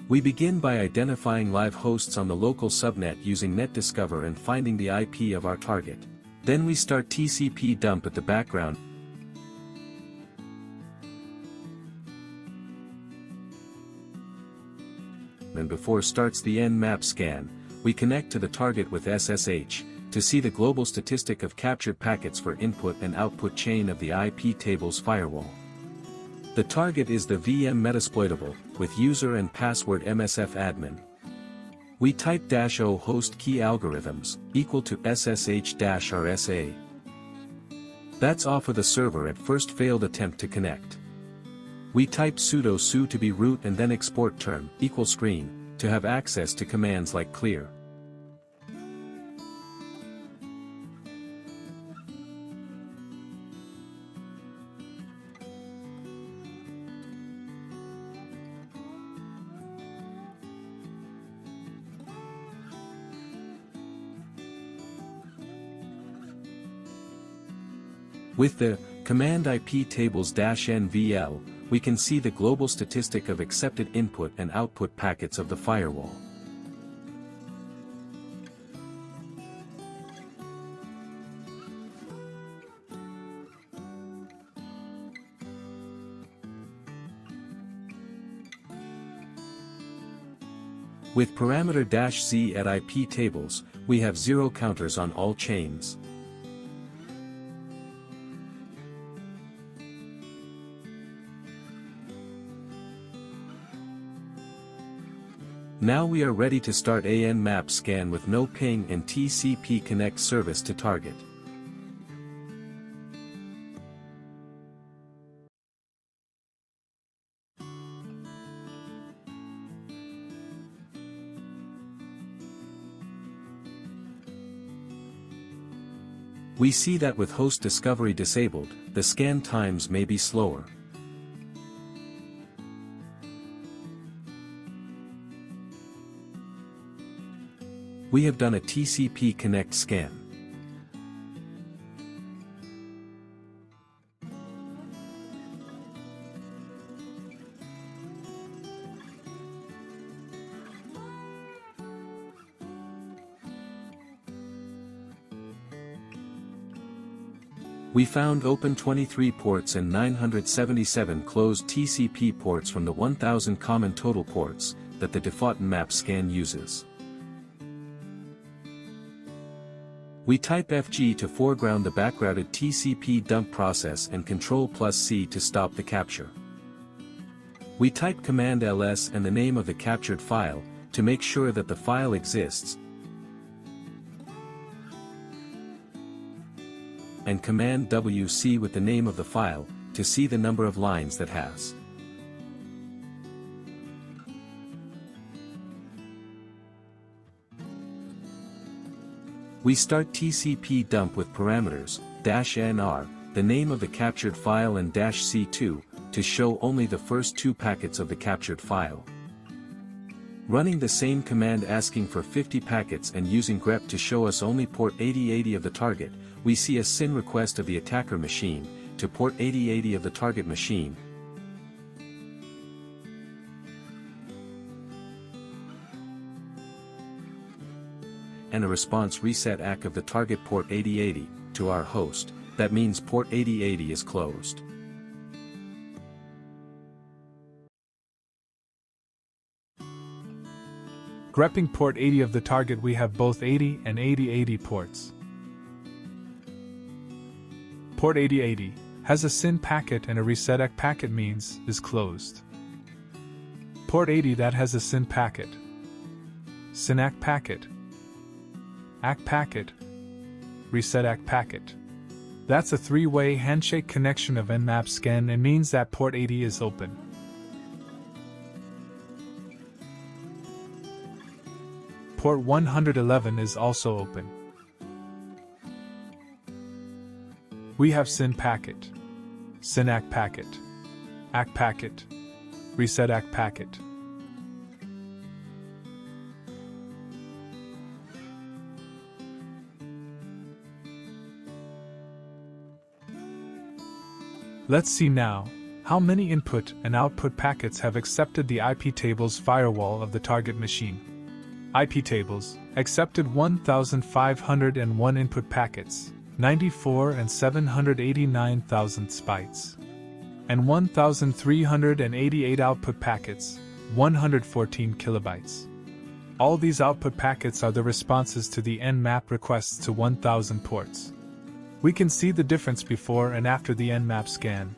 We begin by identifying live hosts on the local subnet using netdiscover and finding the IP of our target. Then we start tcpdump at the background. And before starts the Nmap scan, we connect to the target with SSH, to see the global statistic of captured packets for input and output chain of the iptables firewall. The target is the VM metasploitable, with user and password msfadmin. We type -o HostKeyAlgorithms, equal to ssh-rsa. That's off of the server at first failed attempt to connect. We type sudo su to be root and then export term, equal screen, to have access to commands like clear. With the command iptables-nvl, we can see the global statistic of accepted input and output packets of the firewall. With parameter -z at iptables, we have 0 counters on all chains. Now we are ready to start a Nmap scan with no ping and TCP connect service to target. We see that with host discovery disabled, the scan times may be slower. We have done a TCP connect scan. We found open 23 ports and 977 closed TCP ports from the 1000 common total ports that the default Nmap scan uses. We type FG to foreground the backrouted Tcpdump process and Ctrl+C to stop the capture. We type command ls and the name of the captured file, to make sure that the file exists, and command wc with the name of the file, to see the number of lines that has. We start tcpdump with parameters, -nr, the name of the captured file and -c2, to show only the first 2 packets of the captured file. Running the same command asking for 50 packets and using grep to show us only port 8080 of the target, we see a SYN request of the attacker machine, to port 8080 of the target machine, and a response reset ACK of the target port 8080, to our host. That means port 8080 is closed. Grepping port 80 of the target, we have both 80 and 8080 ports. Port 8080 has a SYN packet and a reset ACK packet, means is closed. Port 80 that has a SYN packet, SYN ACK packet, ACK packet, reset ACK packet. That's a 3-way handshake connection of Nmap scan and means that port 80 is open. Port 111 is also open. We have SYN packet, SYN ACK packet, ACK packet, reset ACK packet. Let's see now How many input and output packets have accepted the iptables firewall of the target machine? iptables accepted 1,501 input packets, 94 and 789 thousandths bytes, and 1,388 output packets, 114 kilobytes. All these output packets are the responses to the Nmap requests to 1,000 ports. We can see the difference before and after the Nmap scan.